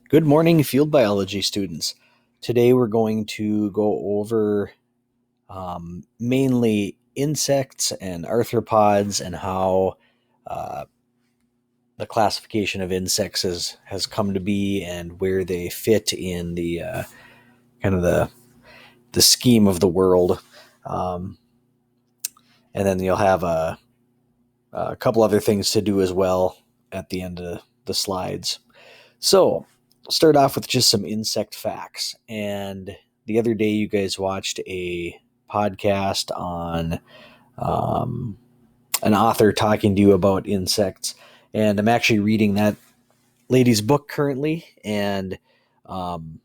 Good morning, field biology students. Today we're going to go over mainly insects and arthropods and how uh, the classification of insects has come to be and where they fit in the kind of the scheme of the world. Um, and then you'll have a couple other things to do as well at the end of the slides. So, I'll start off with just some insect facts. And the other day, you guys watched a podcast on um, an author talking to you about insects. And I'm actually reading that lady's book currently. And um,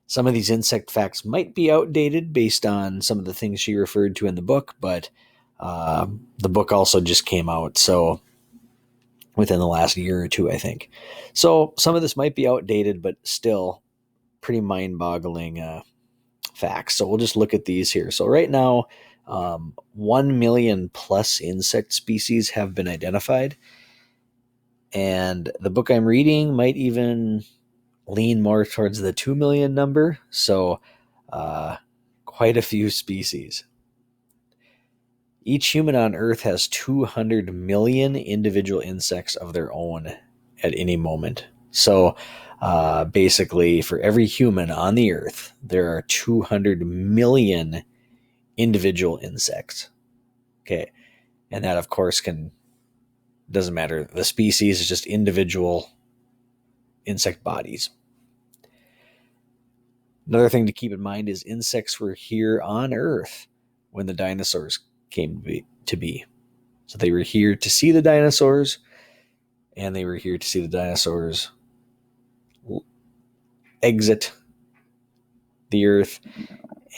some of these insect facts might be outdated based on some of the things she referred to in the book, but the book also just came out. So, within the last year or two, I think. So some of this might be outdated, but still pretty mind-boggling facts. So we'll just look at these here. So right now, 1 million plus insect species have been identified. And the book I'm reading might even lean more towards the 2 million number. So quite a few species. Each human on Earth has 200 million individual insects of their own at any moment. So basically, for every human on the Earth, there are 200 million individual insects. Okay. And that, of course, doesn't matter. The species is just individual insect bodies. Another thing to keep in mind is insects were here on Earth when the dinosaurs came to be. So they were here to see the dinosaurs, and they were here to see the dinosaurs exit the Earth,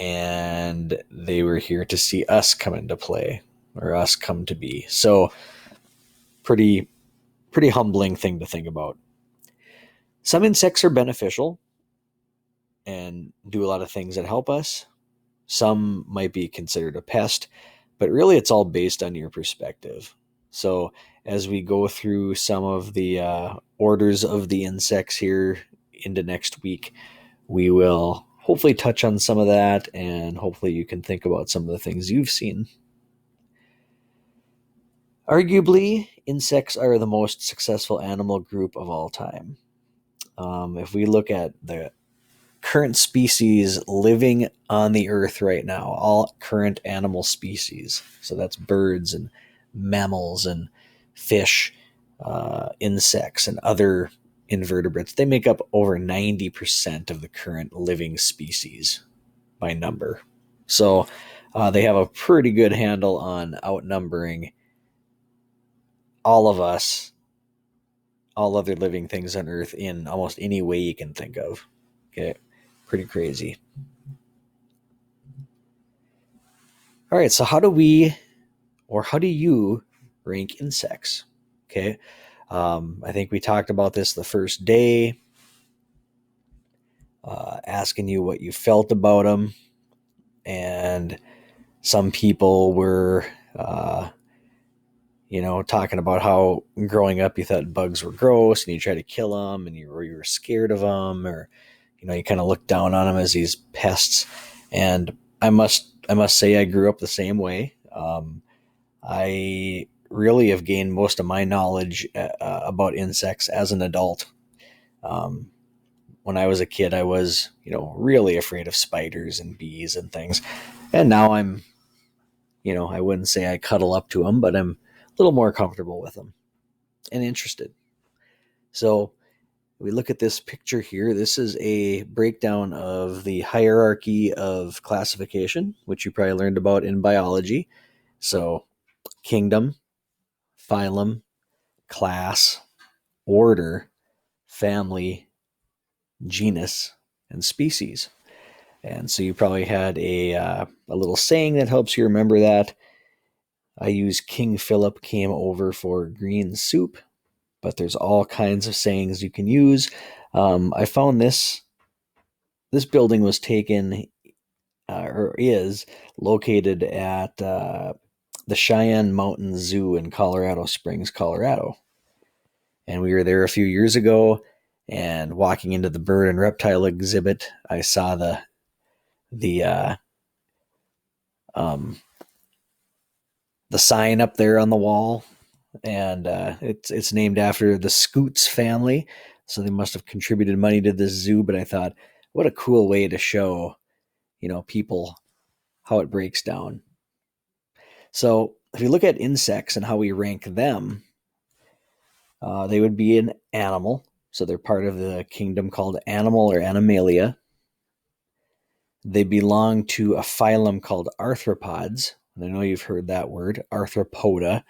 and they were here to see us come into play, or us come to be. So pretty humbling thing to think about. Some insects are beneficial and do a lot of things that help us. Some might be considered a pest, but really it's all based on your perspective. So as we go through some of the orders of the insects here into next week, we will hopefully touch on some of that, and hopefully you can think about some of the things you've seen. Arguably, insects are the most successful animal group of all time. If we look at the current species living on the earth right now, all current animal species, so that's birds and mammals and fish, insects and other invertebrates, they make up over 90% of the current living species by number. So they have a pretty good handle on outnumbering all of us, all other living things on Earth in almost any way you can think of. Okay, pretty crazy. All right, so how do you rank insects? Okay, I think we talked about this the first day, asking you what you felt about them, and some people were, talking about how growing up you thought bugs were gross and you tried to kill them, and you were scared of them, or you kind of looked down on them as these pests. And I must say I grew up the same way. I really have gained most of my knowledge about insects as an adult. When I was a kid, I was, really afraid of spiders and bees and things. And now I'm, I wouldn't say I cuddle up to them, but I'm a little more comfortable with them and interested. So we look at this picture here. This is a breakdown of the hierarchy of classification, which you probably learned about in biology. So kingdom, phylum, class, order, family, genus, and species. And so you probably had a little saying that helps you remember that. I use King Philip came over for green soup, but there's all kinds of sayings you can use. I found this building was taken, or is located at the Cheyenne Mountain Zoo in Colorado Springs, Colorado. And we were there a few years ago, And walking into the bird and reptile exhibit, I saw the sign up there on the wall, and it's named after the Scoots family, so they must have contributed money to this zoo. But I thought, what a cool way to show, people how it breaks down. So if you look at insects and how we rank them, they would be an animal. So they're part of the kingdom called animal or Animalia. They belong to a phylum called Arthropods. And I know you've heard that word. Arthropoda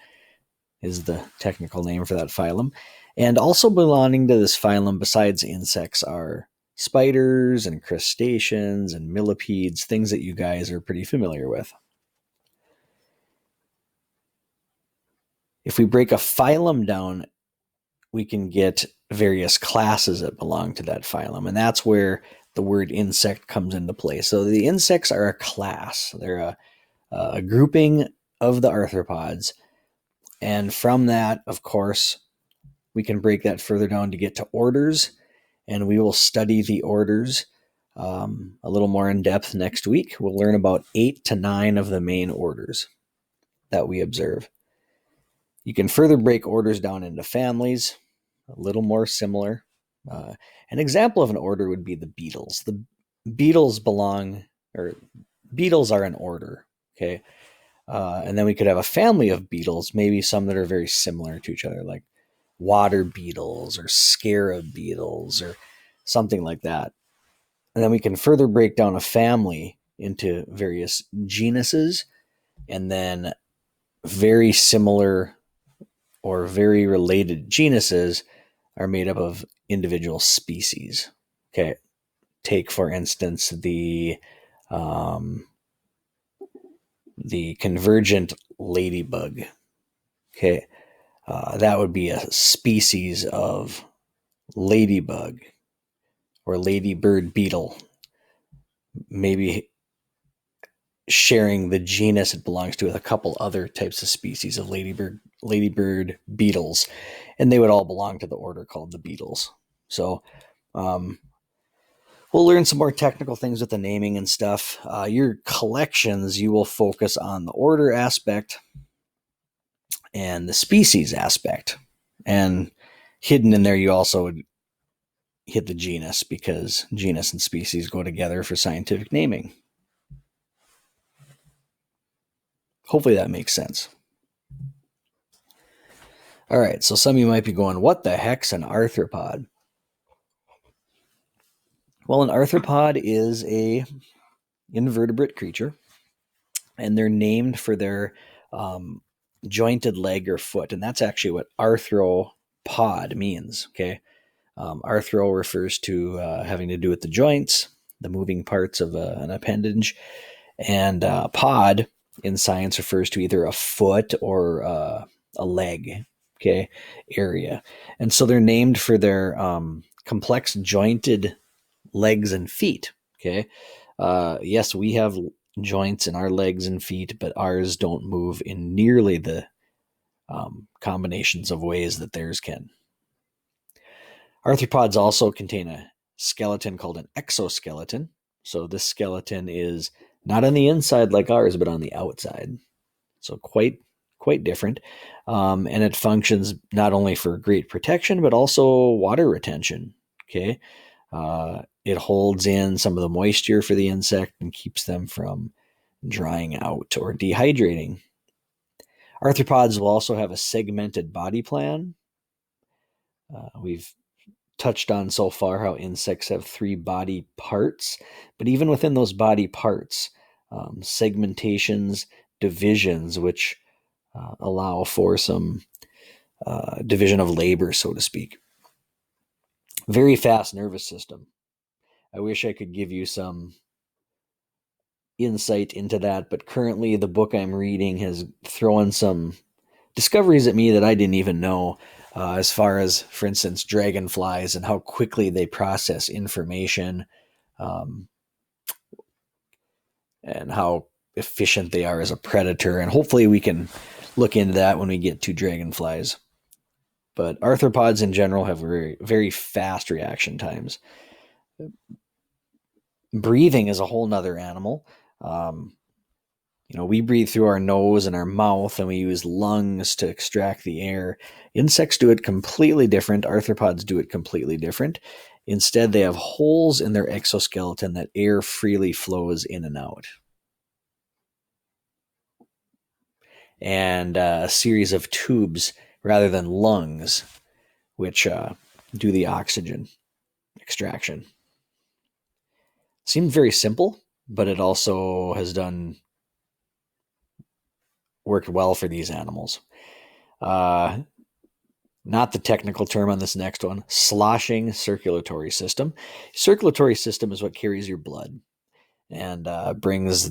is the technical name for that phylum. And also belonging to this phylum, besides insects, are spiders and crustaceans and millipedes, things that you guys are pretty familiar with. If we break a phylum down, we can get various classes that belong to that phylum, and that's where the word insect comes into play. So the insects are a class. They're a grouping of the arthropods, and from that, of course, we can break that further down to get to orders, and we will study the orders a little more in depth next week. We'll learn about 8 to 9 of the main orders that we observe. You can further break orders down into families, a little more similar. An example of an order would be the beetles. The beetles beetles are an order, okay? And then we could have a family of beetles, maybe some that are very similar to each other, like water beetles or scarab beetles or something like that. And then we can further break down a family into various genuses, and then very similar or very related genuses are made up of individual species. Okay, take for instance the convergent ladybug. Okay, that would be a species of ladybug or ladybird beetle, maybe sharing the genus it belongs to with a couple other types of species of ladybird beetles, and they would all belong to the order called the beetles. So we'll learn some more technical things with the naming and stuff. Your collections, you will focus on the order aspect and the species aspect, and hidden in there you also would hit the genus, because genus and species go together for scientific naming. Hopefully that makes sense. All right, so some of you might be going, what the heck's an arthropod? Well, an arthropod is a invertebrate creature, and they're named for their jointed leg or foot, and that's actually what arthropod means, okay? Arthro refers to having to do with the joints, the moving parts of an appendage, and pod in science refers to either a foot or a leg, okay, area. And so they're named for their complex jointed legs and feet, okay? Yes, we have joints in our legs and feet, but ours don't move in nearly the combinations of ways that theirs can. Arthropods also contain a skeleton called an exoskeleton. So this skeleton is not on the inside like ours, but on the outside. So quite different. And it functions not only for great protection, but also water retention. Okay. It holds in some of the moisture for the insect and keeps them from drying out or dehydrating. Arthropods will also have a segmented body plan. We've touched on so far how insects have 3 body parts, but even within those body parts, segmentations, divisions, which allow for some division of labor, so to speak. Very fast nervous system. I wish I could give you some insight into that, but currently the book I'm reading has thrown some discoveries at me that I didn't even know, as far as, for instance, dragonflies and how quickly they process information, and how efficient they are as a predator. And hopefully we can look into that when we get to dragonflies. but arthropods in general have very, very fast reaction times. Breathing is a whole nother animal. Um, we breathe through our nose and our mouth, and we use lungs to extract the air. Insects do it completely different. Arthropods do it completely different. Instead, they have holes in their exoskeleton that air freely flows in and out. And a series of tubes rather than lungs, which do the oxygen extraction. Seemed very simple, but it also has worked well for these animals. Not the technical term on this next one, sloshing circulatory system. Circulatory system is what carries your blood and brings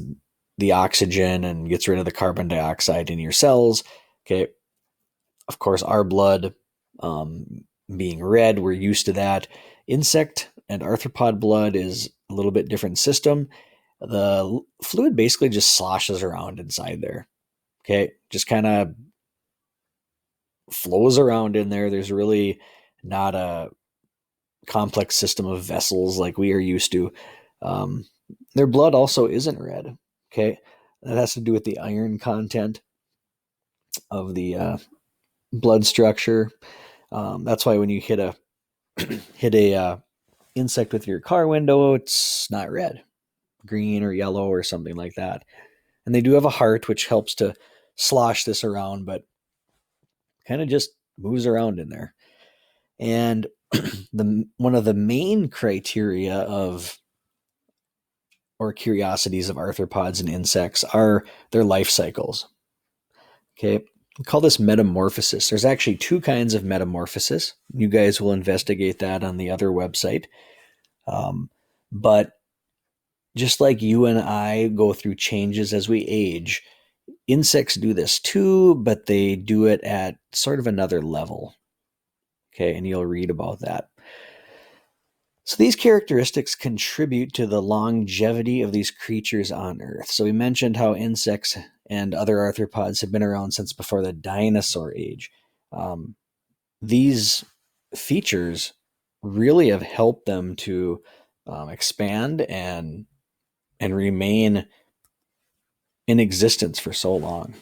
the oxygen and gets rid of the carbon dioxide in your cells. Okay. Of course, our blood being red, we're used to that. Insect and arthropod blood is a little bit different system. The fluid basically just sloshes around inside there. Okay. Just kind of flows around in there. There's really not a complex system of vessels like we are used to. Their blood also isn't red. Okay. That has to do with the iron content of the blood structure. That's why when you hit a insect with your car window, it's not red, green or yellow or something like that. And they do have a heart, which helps to slosh this around, but kind of just moves around in there. And one of the main criteria of or curiosities of arthropods and insects are their life cycles. Okay, we call this metamorphosis. There's actually two kinds of metamorphosis. You guys will investigate that on the other website. But just like you and I go through changes as we age, insects do this too, but they do it at sort of another level. Okay, and you'll read about that. So these characteristics contribute to the longevity of these creatures on Earth. So we mentioned how insects and other arthropods have been around since before the dinosaur age. These features really have helped them to expand and remain in existence for so long.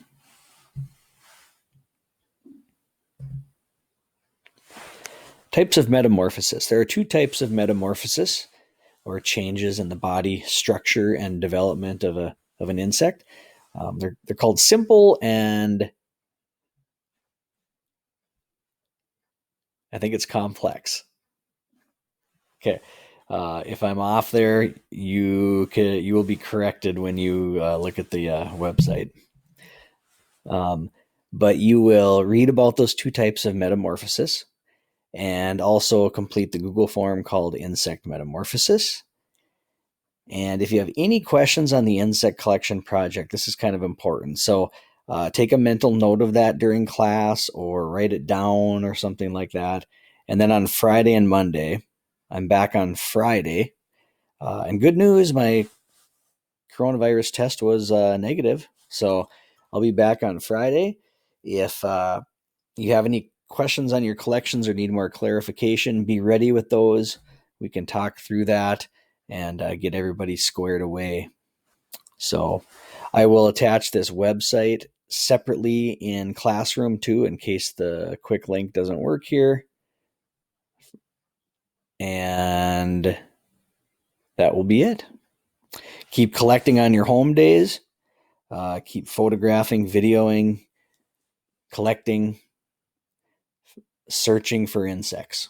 Types of metamorphosis. There are two types of metamorphosis, or changes in the body structure and development of an insect. They're called simple, and I think it's complex. Okay. If I'm off there, you will be corrected when you look at the website. But you will read about those two types of metamorphosis and also complete the Google form called Insect Metamorphosis. And if you have any questions on the insect collection project, this is kind of important. So take a mental note of that during class or write it down or something like that. And then on Friday and Monday, I'm back on Friday. And good news, my coronavirus test was negative. So I'll be back on Friday. If you have any questions on your collections or need more clarification, be ready with those. We can talk through that and get everybody squared away. So I will attach this website separately in Classroom too, in case the quick link doesn't work here. And that will be it. Keep collecting on your home days. Keep photographing, videoing, collecting, searching for insects.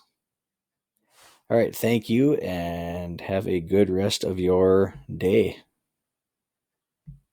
All right, thank you, and have a good rest of your day.